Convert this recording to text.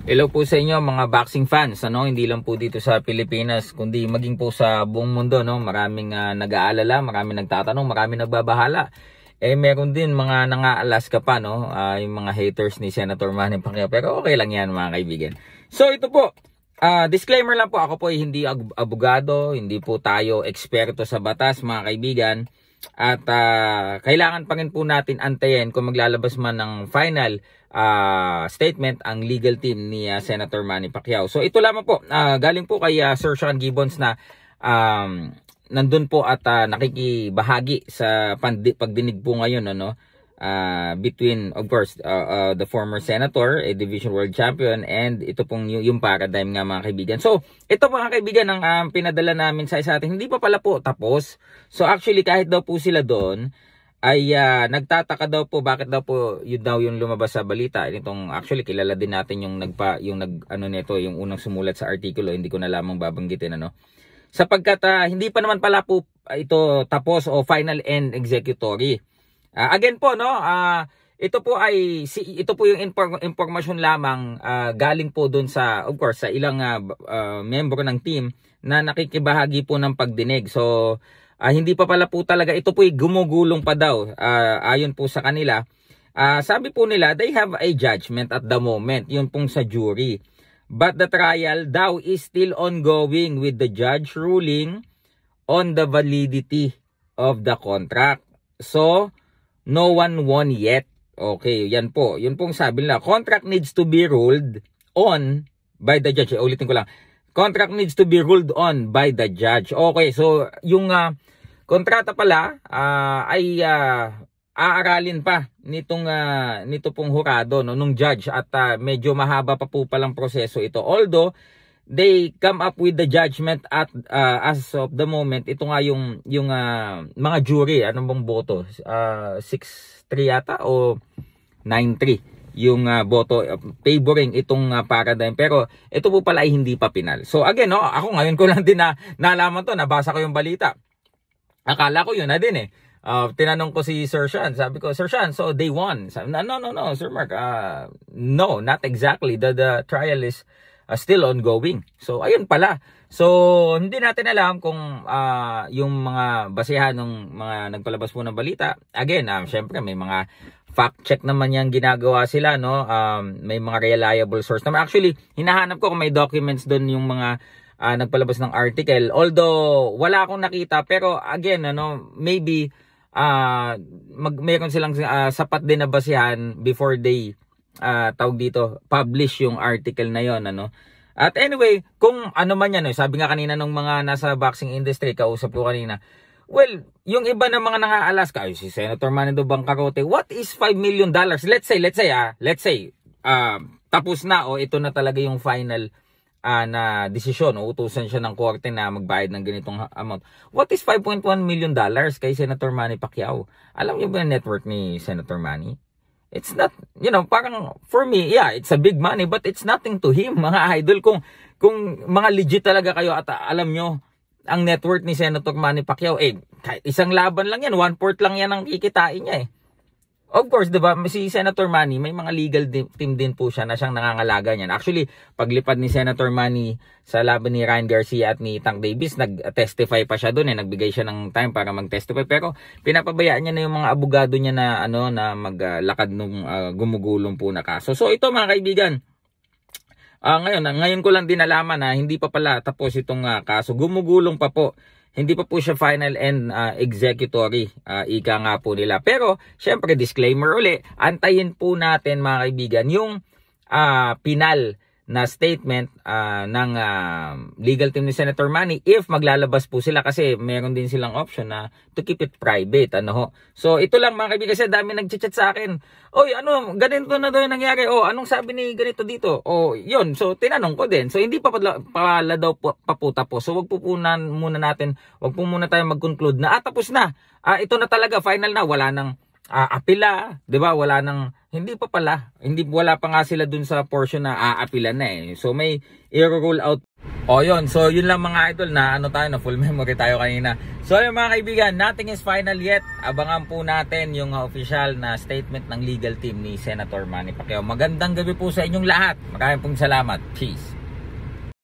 Hello po sa inyo mga boxing fans, hindi lang po dito sa Pilipinas kundi maging po sa buong mundo, Maraming nag-aalala, maraming nagtatanong, maraming nagbabahala. Meron din mga nang-aalaska pa, yung mga haters ni Senator Manny Pacquiao, pero okay lang 'yan mga kaibigan. So ito po, disclaimer lang po, ako po ay hindi abogado, hindi po tayo eksperto sa batas mga kaibigan. At kailangan pa rin po natin antayin kung maglalabas man ng final statement ang legal team ni Senator Manny Pacquiao. So ito lamang po, galing po kay Sir Sean Gibbons na nandun po at nakikibahagi sa pagdinig po ngayon between of course the former senator, a division world champion, and ito pong yung paradigm nga mga kaibigan. So ito mga kaibigan ang pinadala namin sa atin, hindi pa pala po tapos. So actually kahit daw po sila doon ay nagtataka daw po bakit daw po yung lumabas sa balita. Itong actually kilala din natin yung yung unang sumulat sa artikulo, hindi ko na lamang babanggitin sapagkat hindi pa naman pala po ito tapos o final and executory. Again po ito po yung impormasyon lamang galing po doon sa of course sa ilang membro ng team na nakikibahagi po ng pagdinig. So hindi pa pala po talaga, ito po gumugulong pa daw ayon po sa kanila. Sabi po nila they have a judgment at the moment, yun pong sa jury. But the trial daw is still ongoing with the judge ruling on the validity of the contract. So no one won yet. Okay, yan po. Yun pong sabi nila. Contract needs to be ruled on by the judge. Ulitin ko lang. Contract needs to be ruled on by the judge. Okay, so yung kontrata pala ay aaralin pa nito pong hurado nung judge at medyo mahaba pa po palang proseso ito. Although they come up with the judgment at as of the moment, ito nga yung mga jury, anong bang boto? 6-3 yata o 9-3 yung boto favoring itong paradigm, pero ito po pala ay hindi pa pinal. So again, ako ngayon ko lang din nalaman to, nabasa ko yung balita. Akala ko yun na din tinanong ko si Sir Sean, sabi ko, Sir Sean, so they won? Sabi, no, Sir Mark, no, not exactly. The trial is still ongoing. So ayun pala. So hindi natin alam kung yung mga basehan ng mga nagpalabas po ng balita. Again, syempre may mga fact check naman yang ginagawa sila, may mga reliable source naman. Actually, hinahanap ko kung may documents doon yung mga nagpalabas ng article. Although wala akong nakita, pero again, maybe mayroon silang sapat din na basehan before they publish yung article na yon, At anyway, kung ano man yan, sabi nga kanina nung mga nasa boxing industry, kausap ko kanina, well, yung iba ng mga nang-aalaska, si Senator Manny Pacquiao, what is $5 million? Let's say, tapos na o ito na talaga yung final na desisyon o utusan siya ng korte na magbayad ng ganitong amount. What is $5.1 million kay Senator Manny Pacquiao? Alam niyo ba yung net worth ni Senator Manny? It's not, parang for me, yeah, it's a big money, but it's nothing to him, mga idol. Kung mga legit talaga kayo at alam nyo ang net worth ni Senator Manny Pacquiao, kahit isang laban lang yan, 1/4 lang yan ang kikitain niya Of course, diba, si Senator Manny, may mga legal team din po siya na siyang nangangalaga niyan. Actually, paglipad ni Senator Manny sa laban ni Ryan Garcia at ni Tank Davis, nag-testify pa siya doon, nagbigay siya ng time para mag-testify. Pero pinapabayaan niya na yung mga abogado niya na na maglakad nung gumugulong po na kaso. So ito mga kaibigan, ngayon ko lang din nalaman na hindi pa pala tapos itong kaso. Gumugulong pa po. Hindi pa po siya final and executory, ika nga po nila. Pero, syempre, disclaimer uli, antayin po natin mga kaibigan yung final na statement ng legal team ni Senator Manny if maglalabas po sila, kasi meron din silang option na to keep it private. So, ito lang mga kaibigan, kasi dami nag-chat sa akin. Oy, ganito na daw yung nangyari. Anong sabi ni ganito dito? Yun. So, tinanong ko din. So, hindi pa pala daw po tapos. So, wag po muna tayo mag-conclude na tapos na. Ito na talaga, final na. Wala nang apila, 'di ba? Wala nang hindi pa pala. Wala pa nga sila dun sa portion na aapilan na eh. So may i-roll out. O yun, so yun lang mga idol na tayo na full memory tayo kanina. So yun mga kaibigan, nothing is final yet. Abangan po natin yung official na statement ng legal team ni Senator Manny Pacquiao. Magandang gabi po sa inyong lahat. Maraming pong salamat. Peace.